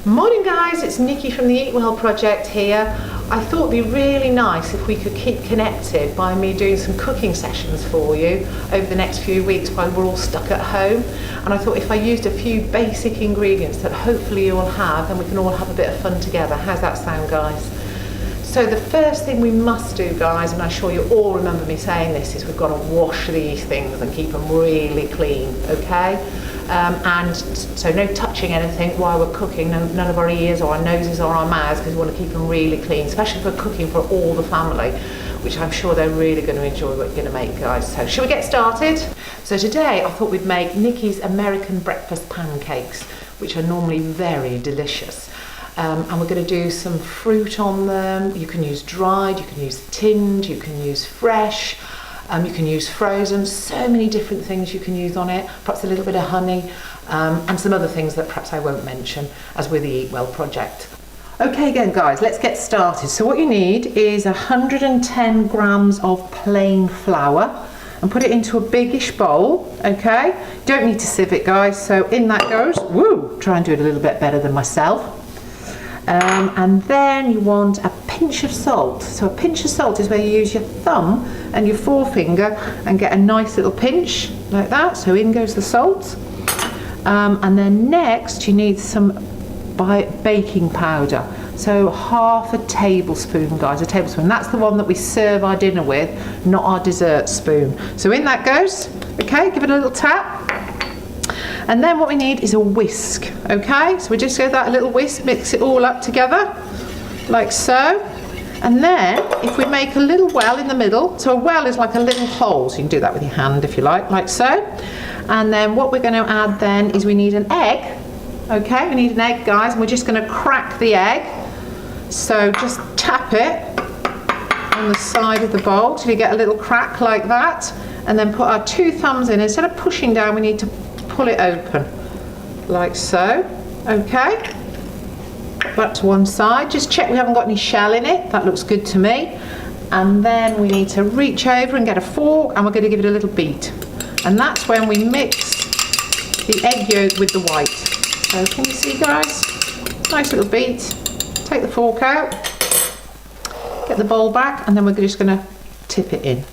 Morning guys, it's Nikki from the Eat Well project here. I thought it'd be really nice if we could keep connected by me doing some cooking sessions for you over the next few weeks while we're all stuck at home. And I thought if I used a few basic ingredients that hopefully you will have, then we can all have a bit of fun together. How's that sound, guys? So the first thing we must do, guys, and I'm sure you all remember me saying this, is we've got to wash these things and keep them really clean, okay? And so no touching anything while we're cooking, none of our ears or our noses or our mouths, because we want to keep them really clean, especially if we're cooking for all the family, which I'm sure they're really going to enjoy what you're going to make, guys. So shall we get started? So today I thought we'd make Niki's American breakfast pancakes, which are normally very delicious. And we're going to do some fruit on them. You can use dried, you can use tinned, you can use fresh. You can use frozen, so many different things you can use on it, perhaps a little bit of honey, and some other things that perhaps I won't mention as with the Eat Well project. Okay again guys, let's get started. So what you need is 110 grams of plain flour, and put it into a biggish bowl, okay? You don't need to sieve it guys, so in that goes, woo, try and do it a little bit better than myself. And then you want a pinch of salt. So a pinch of salt is where you use your thumb and your forefinger and get a nice little pinch like that. So in goes the salt. And then next you need some baking powder. So half a tablespoon, guys, a tablespoon. That's the one that we serve our dinner with, not our dessert spoon. So in that goes, okay, give it a little tap. And then what we need is a whisk, okay? So we just give that a little whisk, mix it all up together, like so. And then if we make a little well in the middle, so a well is like a little hole, so you can do that with your hand if you like so. And then what we're going to add then is we need an egg, okay? We need an egg, guys, and we're just going to crack the egg. So just tap it on the side of the bowl till you get a little crack like that. And then put our two thumbs in. Instead of pushing down, we need to pull it open like so, okay? Back to one side, just check we haven't got any shell in it. That looks good to me. And then we need to reach over and get a fork, and we're going to give it a little beat, and that's when we mix the egg yolk with the white. So can you see guys, nice little beat. Take the fork out, get the bowl back, and then we're just going to tip it in,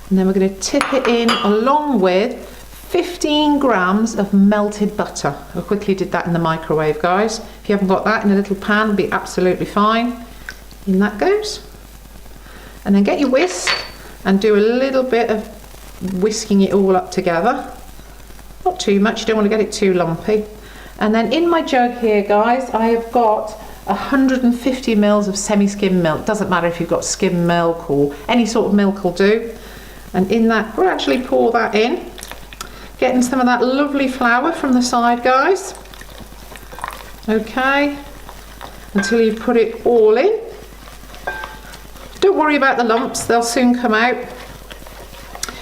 and then we're going to tip it in along with 15 grams of melted butter. I quickly did that in the microwave, guys. If you haven't got that in a little pan, it'll be absolutely fine. In that goes. And then get your whisk and do a little bit of whisking it all up together. Not too much, you don't want to get it too lumpy. And then in my jug here, guys, I have got 150 mils of semi-skim milk. Doesn't matter if you've got skim milk or any sort of milk will do. And in that, gradually pour that in. Getting some of that lovely flour from the side, guys. Okay, until you put it all in. Don't worry about the lumps, they'll soon come out.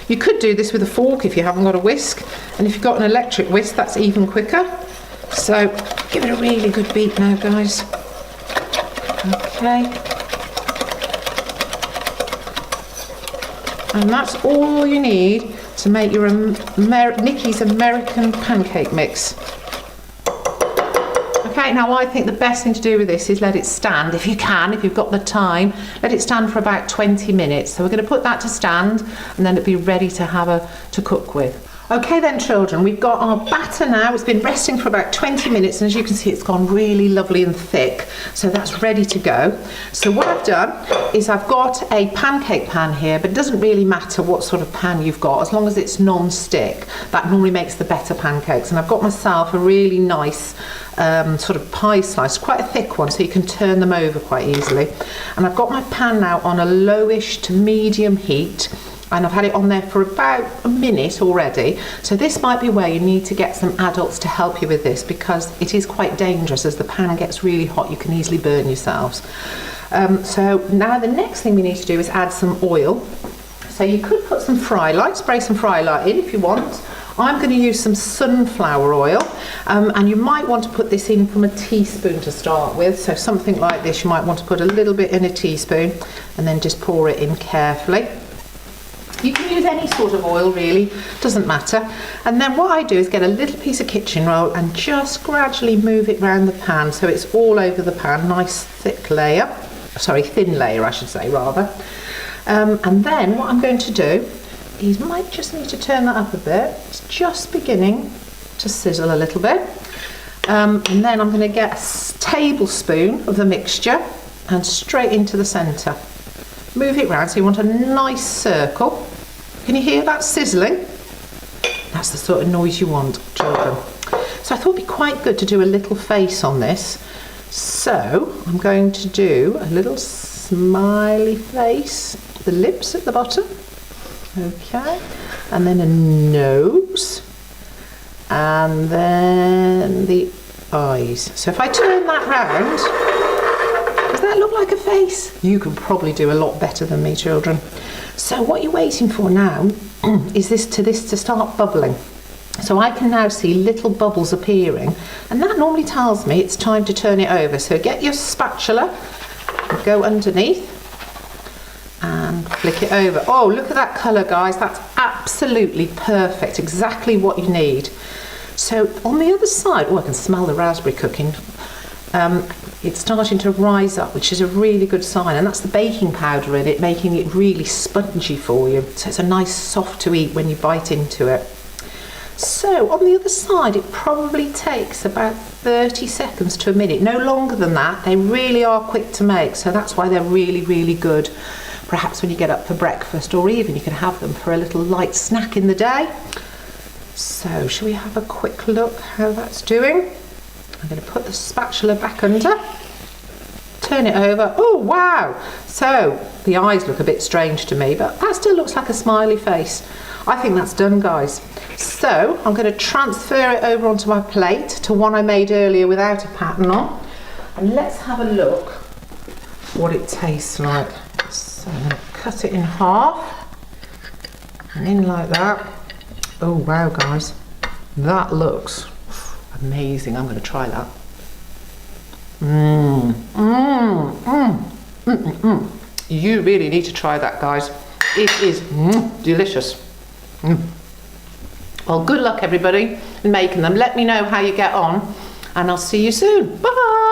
You could do this with a fork if you haven't got a whisk, and if you've got an electric whisk, that's even quicker. So give it a really good beat now, guys. Okay. And that's all you need to make your Niki's American pancake mix. Okay, now I think the best thing to do with this is let it stand, if you can, if you've got the time, let it stand for about 20 minutes. So we're going to put that to stand, and then it'll be ready to cook with. Okay then children, we've got our batter now. It's been resting for about 20 minutes, and as you can see it's gone really lovely and thick, so that's ready to go. So what I've done is I've got a pancake pan here, but it doesn't really matter what sort of pan you've got as long as it's non-stick. That normally makes the better pancakes. And I've got myself a really nice sort of pie slice, quite a thick one, so you can turn them over quite easily. And I've got my pan now on a lowish to medium heat, and I've had it on there for about a minute already. So this might be where you need to get some adults to help you with this, because it is quite dangerous. As the pan gets really hot, you can easily burn yourselves. So now the next thing we need to do is add some oil. So you could put some fry light, spray some fry light in if you want. I'm going to use some sunflower oil, and you might want to put this in from a teaspoon to start with. So something like this, you might want to put a little bit in a teaspoon and then just pour it in carefully. You can use any sort of oil really, doesn't matter. And then what I do is get a little piece of kitchen roll and just gradually move it around the pan so it's all over the pan, nice thick layer, sorry, thin layer I should say rather. And then what I'm going to do is, might just need to turn that up a bit, it's just beginning to sizzle a little bit. And then I'm going to get a tablespoon of the mixture and straight into the centre. Move it round so you want a nice circle. Can you hear that sizzling? That's the sort of noise you want, children. So I thought it'd be quite good to do a little face on this. So I'm going to do a little smiley face, the lips at the bottom, okay, and then a nose, and then the eyes. So if I turn that round, does that look like a face? You can probably do a lot better than me, children. So what you're waiting for now is this to start bubbling. So I can now see little bubbles appearing, and that normally tells me it's time to turn it over. So get your spatula, go underneath and flick it over. Oh, look at that colour, guys. That's absolutely perfect, exactly what you need. So on the other side, oh, I can smell the raspberry cooking. It's starting to rise up, which is a really good sign, and that's the baking powder in it, making it really spongy for you. So it's a nice soft to eat when you bite into it. So on the other side, it probably takes about 30 seconds to a minute, no longer than that. They really are quick to make, so that's why they're really, really good. Perhaps when you get up for breakfast, or even you can have them for a little light snack in the day. So shall we have a quick look how that's doing? I'm going to put the spatula back under, turn it over. Oh wow! So the eyes look a bit strange to me, but that still looks like a smiley face. I think that's done, guys. So I'm going to transfer it over onto my plate to one I made earlier without a pattern on, and let's have a look what it tastes like. So I'm going to cut it in half and in like that. Oh wow, guys, that looks amazing. I'm going to try that. You really need to try that, guys. It is delicious. Well, good luck everybody in making them. Let me know how you get on, and I'll see you soon. Bye.